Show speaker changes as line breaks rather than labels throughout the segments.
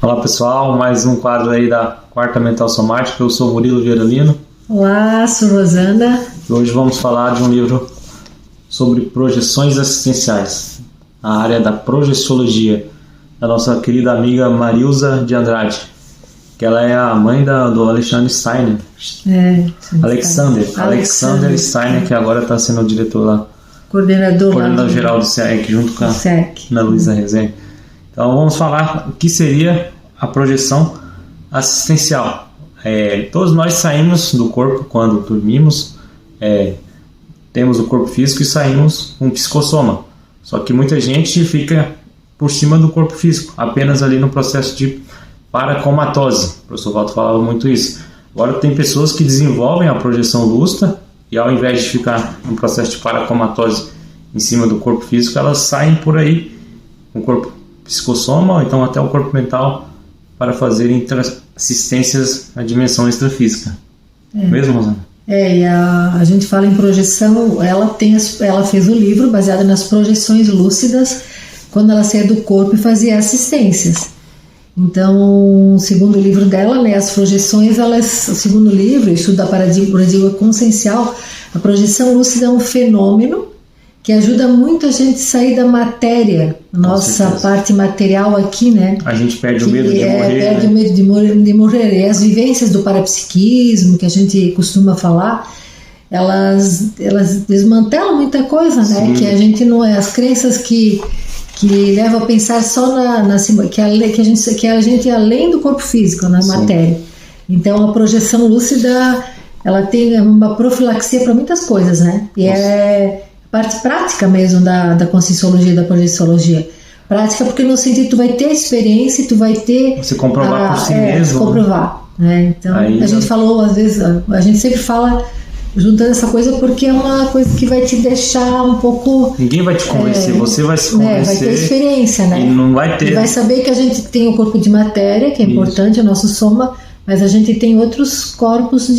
Olá pessoal, mais um quadro aí da Quarta Mental Somática. Eu sou Murilo Geralino.
Olá, sou Rosana.
E hoje vamos falar de um livro sobre projeções assistenciais, a área da projeciologia, da nossa querida amiga Marilza de Andrade, que ela é a mãe do Alexandre Steiner. Alexander Steiner, que agora está sendo o diretor lá, coordenador geral do SEAC, junto com a Ana Luísa Rezende. Então vamos falar o que seria a projeção assistencial. Todos nós saímos do corpo quando dormimos, temos o corpo físico e saímos com um psicossoma. Só que muita gente fica por cima do corpo físico, apenas ali no processo de paracomatose. O professor Waldo falava muito isso. Agora tem pessoas que desenvolvem a projeção lúcida e ao invés de ficar no processo de paracomatose em cima do corpo físico, elas saem por aí com o corpo psicossoma ou então até o corpo mental para fazerem assistências na dimensão extrafísica. Mesmo, Rosana?
E a gente fala em projeção, ela fez o livro baseado nas projeções lúcidas quando ela saía do corpo e fazia assistências. Então, segundo o livro dela, né, as projeções, o segundo livro, Estudo da Paradigma Consciencial, a projeção lúcida é um fenômeno que ajuda muito a gente a sair da matéria, nossa parte material aqui, né? A gente perde o medo de morrer. Perde o medo de morrer. E as vivências do parapsiquismo, que a gente costuma falar, elas desmantelam muita coisa, né? Sim. Que a gente não é. As crenças que levam a pensar só que a gente é além do corpo físico, na matéria. Então a projeção lúcida, ela tem uma profilaxia para muitas coisas, né? E parte prática mesmo da conscienciologia e da projeciologia. Prática porque no sentido tu vai ter a experiência e tu vai ter... Você comprovar por si mesmo. Comprovar. Né? Então, a gente falou, às vezes, a gente sempre fala juntando essa coisa porque é uma coisa que vai te deixar um pouco... Ninguém vai te convencer, você vai se convencer. Vai ter experiência, né? E não vai ter... E vai saber que a gente tem o corpo de matéria, que é importante, o nosso soma, mas a gente tem outros corpos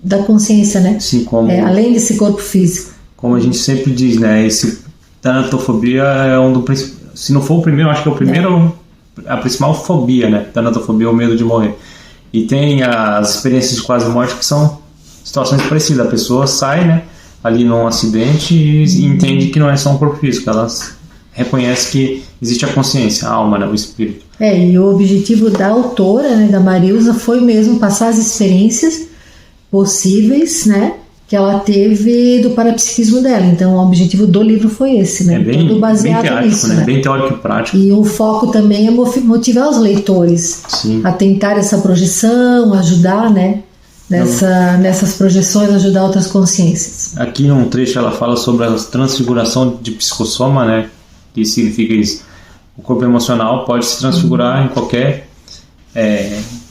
da consciência, né? Sim, como... além desse corpo físico. Como a gente sempre diz, né? Esse tanatofobia é um dos... Se não for o primeiro, acho que é o primeiro... A principal fobia, né? Tanatofobia é o medo de morrer. E tem as experiências de quase morte que são situações parecidas. A pessoa sai, né? Ali num acidente e entende que não é só um corpo físico. Ela reconhece que existe a consciência, a alma, né? O espírito. E o objetivo da autora, né? Da Marilza, foi mesmo passar as experiências possíveis, né? Que ela teve do parapsiquismo dela. Então o objetivo do livro foi esse, né? Todo baseado bem teórico, nisso, né? Bem teórico e prático. E o foco também é motivar os leitores a tentar essa projeção, ajudar, né? Nessas projeções, ajudar outras consciências. Aqui num trecho ela fala sobre a transfiguração de psicossoma, né? Que significa isso. O corpo emocional pode se transfigurar em qualquer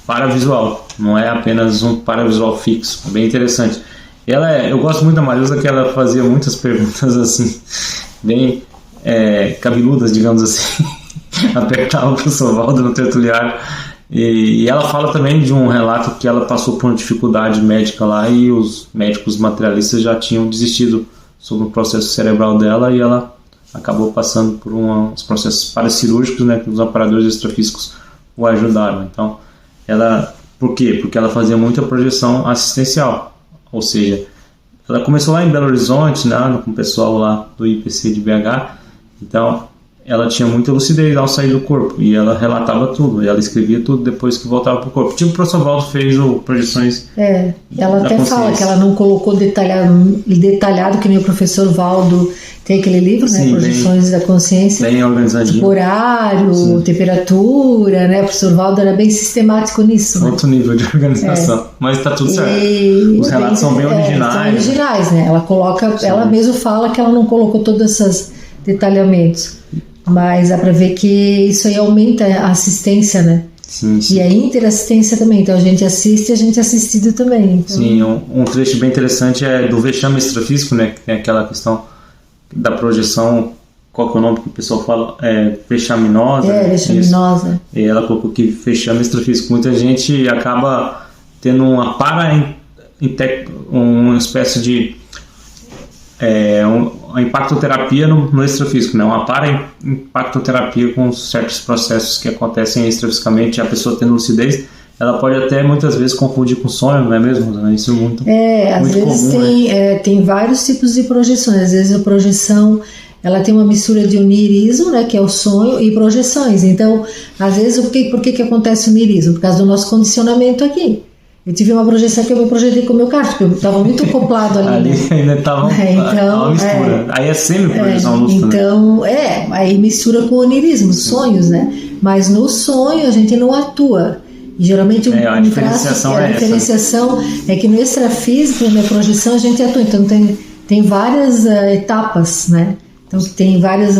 paravisual. Não é apenas um paravisual fixo. É bem interessante. Eu gosto muito da Marilza, que ela fazia muitas perguntas assim, bem cabeludas, digamos assim. Apertava o professor Waldo no tertuliário. E ela fala também de um relato que ela passou por uma dificuldade médica lá e os médicos materialistas já tinham desistido sobre o processo cerebral dela e ela acabou passando por uns processos paracirúrgicos, né, que os aparadores extrafísicos o ajudaram. Então, por quê? Porque ela fazia muita projeção assistencial. Ou seja, ela começou lá em Belo Horizonte, né, com o pessoal lá do IPC de BH, então ela tinha muita lucidez ao sair do corpo, e ela relatava tudo, e ela escrevia tudo depois que voltava para o corpo. Tipo o professor Waldo fez projeções ela até fala que ela não colocou detalhado que nem o professor Waldo tem aquele livro, né, Projeções da Consciência, bem organizadinho, tipo horário, temperatura, né, o professor Waldo era bem sistemático nisso. Outro nível de organização, mas está tudo certo. Os relatos são bem originais. São originais, né, ela coloca, ela mesma fala que ela não colocou todos esses detalhamentos, mas dá para ver que isso aí aumenta a assistência, né? Sim. E a interassistência também, então a gente assiste e a gente é assistido também. Então... Sim, um trecho bem interessante é do vexame extrafísico, né, que tem aquela questão da projeção, qual que é o nome que o pessoal fala? Vexaminosa. Vexaminosa. E ela colocou que vexame extrafísico. Muita gente acaba tendo uma espécie de
a impactoterapia no extrafísico, né? Uma para-impactoterapia com certos processos que acontecem extrafisicamente, a pessoa tendo lucidez, ela pode até muitas vezes confundir com sonho, não é mesmo? Isso é muito,
às
muito
vezes
comum,
tem vários tipos de projeções. Às vezes a projeção ela tem uma mistura de onirismo, né, que é o sonho, e projeções. Então, às vezes, por que acontece o onirismo? Por causa do nosso condicionamento aqui. Eu tive uma projeção que eu me projetei com o meu carro, porque eu estava muito acoplado ali.
Ali
né?
ainda estava uma mistura. Aí é semi-projeção lúcida.
Então, aí mistura com o onirismo, sonhos, né? Mas no sonho a gente não atua. E geralmente
a diferenciação
é que no extrafísico, na projeção, a gente atua. Então tem várias etapas, né? Então tem vários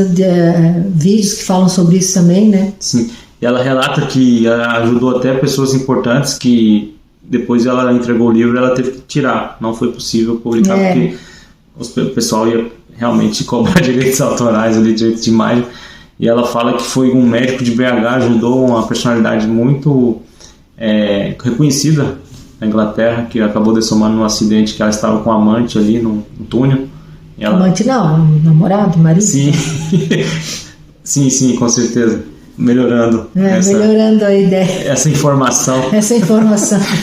vídeos que falam sobre isso também, né?
Sim. E ela relata que ajudou até pessoas importantes que depois ela entregou o livro, ela teve que tirar. Não foi possível publicar porque o pessoal ia realmente cobrar direitos autorais ali, direitos de imagem. E ela fala que foi um médico de BH, ajudou uma personalidade muito reconhecida na Inglaterra, que acabou dessomando num acidente que ela estava com um amante ali no túnel.
Amante não, namorado, marido?
Sim, sim, com certeza. Melhorando
a ideia.
Essa informação.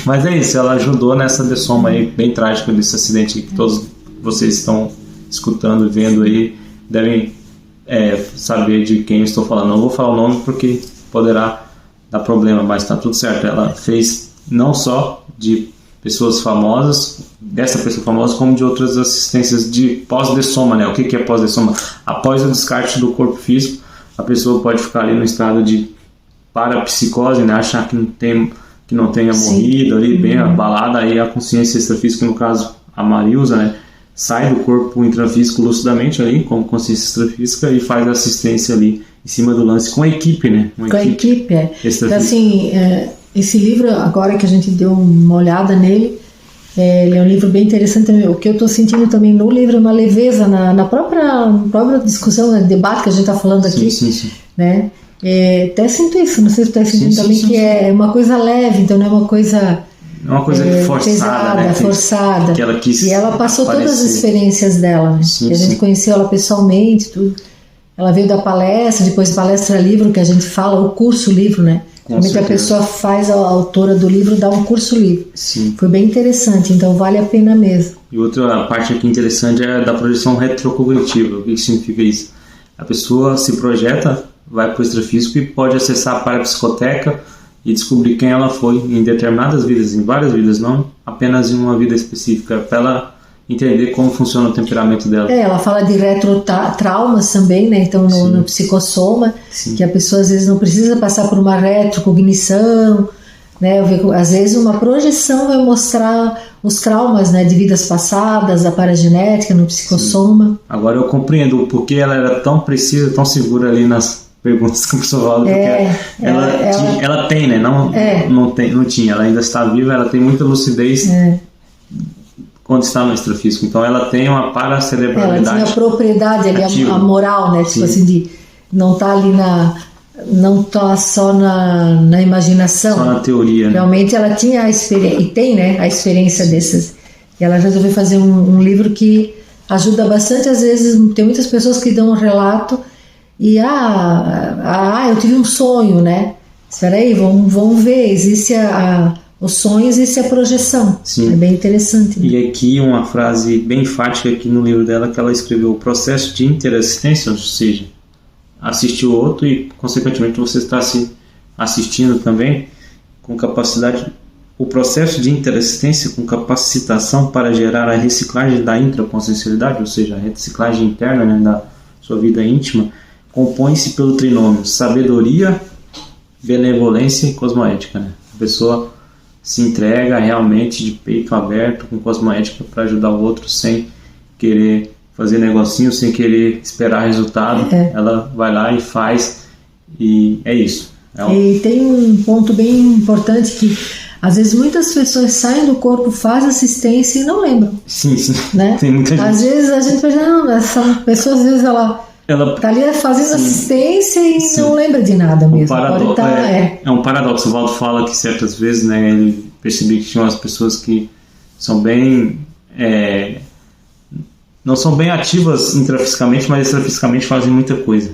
Mas é isso, ela ajudou nessa dessoma aí, bem trágica desse acidente que todos vocês estão escutando e vendo aí, devem saber de quem eu estou falando. Não vou falar o nome porque poderá dar problema, mas está tudo certo. Ela fez não só de pessoas famosas, dessa pessoa famosa, como de outras assistências de pós-dessoma, né? O que é pós-dessoma? Após o descarte do corpo físico, a pessoa pode ficar ali no estado de parapsicose, né? Achar que não tenha morrido ali, bem abalada, aí a consciência extrafísica, no caso a Marilza, né? Sai do corpo intrafísico lucidamente ali, como consciência extrafísica, e faz a assistência ali em cima do lance com a equipe, né?
Com a equipe. Então, assim, esse livro, agora que a gente deu uma olhada nele, ele é um livro bem interessante também. O que eu estou sentindo também no livro é uma leveza na própria discussão, né, debate que a gente está falando aqui.
Sim.
Né? Até sinto isso, não sei se está sentindo também, que é uma coisa leve, então não é uma coisa...
É uma coisa forçada,
pesada,
né?
forçada.
Que ela quis
e ela passou
aparecer.
Todas as experiências dela, né? A gente conheceu ela pessoalmente, tudo. Ela veio da palestra, depois palestra livro, que a gente fala, o curso livro, né? Realmente a pessoa faz, a autora do livro dá um curso livro.
Sim.
Foi bem interessante, então vale a pena mesmo.
E outra parte aqui interessante é da projeção retrocognitiva. O que significa isso? A pessoa se projeta, vai para o extrafísico e pode acessar a parapsicoteca e descobrir quem ela foi em determinadas vidas, em várias vidas, não apenas em uma vida específica, para ela entender como funciona o temperamento dela.
Ela fala de retrotraumas também, né? Então no psicossoma, que a pessoa às vezes não precisa passar por uma retrocognição, né? Às vezes uma projeção vai mostrar os traumas, né, de vidas passadas, a paragenética no psicossoma.
Sim. Agora eu compreendo o porquê ela era tão precisa, tão segura ali nas perguntas que a pessoa fala, porque ela tem, né? Não tinha, ela ainda está viva, ela tem muita lucidez quando está no extrafísico, então ela tem uma paracerebralidade.
Ela tinha a propriedade ali, a moral, né? Tipo assim, de não estar ali não tá só na imaginação.
Só na teoria, né?
Realmente ela tinha a experiência, e tem, né, a experiência dessas. E ela resolveu fazer um livro que ajuda bastante. Às vezes tem muitas pessoas que dão um relato e eu tive um sonho, né? Espera aí, vamos ver, existe os sonhos, existe a projeção.
Sim.
É bem interessante. Né?
E aqui uma frase bem enfática aqui no livro dela, que ela escreveu: o processo de interassistência, ou seja, assistir o outro e consequentemente você está se assistindo também com capacidade. O processo de interassistência com capacitação para gerar a reciclagem da intraconsciencialidade, ou seja, a reciclagem interna, né, da sua vida íntima, compõe-se pelo trinômio sabedoria, benevolência e cosmoética. Né? A pessoa se entrega realmente de peito aberto, com cosmoética, para ajudar o outro sem querer fazer negocinho, sem querer esperar resultado. Ela vai lá e faz, e é isso.
E tem um ponto bem importante que às vezes muitas pessoas saem do corpo, fazem assistência e não lembram.
Sim.
Né?
Tem muita gente.
Às vezes a gente pensa, não, essa pessoa às vezes ela tá ali fazendo assistência e não lembra de nada mesmo.
É um paradoxo. O Valdo fala que certas vezes, né, ele percebeu que tinha umas pessoas que são bem não são bem ativas intrafisicamente, mas extrafisicamente fazem muita coisa.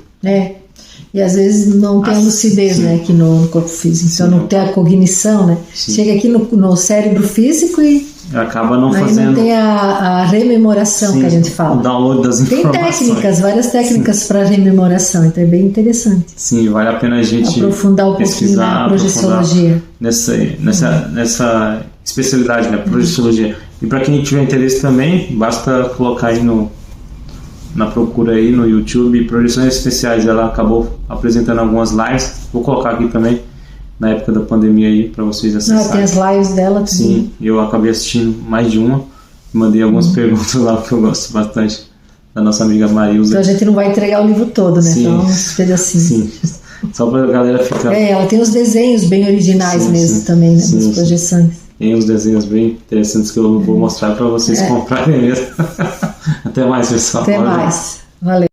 E às vezes não tem a lucidez, né, aqui no corpo físico, então não tem a cognição, né? Chega aqui no cérebro físico e
acaba não fazendo.
Não tem a rememoração que a gente fala.
O download das informações.
Tem técnicas, várias técnicas para rememoração, então é bem interessante.
Sim, vale a pena a gente
aprofundar um pouquinho na projeciologia.
Nessa especialidade, né, projeciologia. E para quem tiver interesse também, basta colocar aí na procura aí no YouTube, Projeções Especiais. Ela acabou apresentando algumas lives, vou colocar aqui também na época da pandemia aí para vocês acessarem.
Tem as lives dela também.
Sim, eu acabei assistindo mais de uma, mandei algumas perguntas lá, porque eu gosto bastante da nossa amiga Marilza.
Então a gente não vai entregar o livro todo, né? Sim. Então uns pedacinhos.
Sim, só para a galera ficar...
ela tem os desenhos bem originais mesmo também, né? Das projeções.
Tem uns desenhos bem interessantes que eu vou mostrar para vocês comprarem mesmo. Até mais, pessoal.
Até mais. Valeu.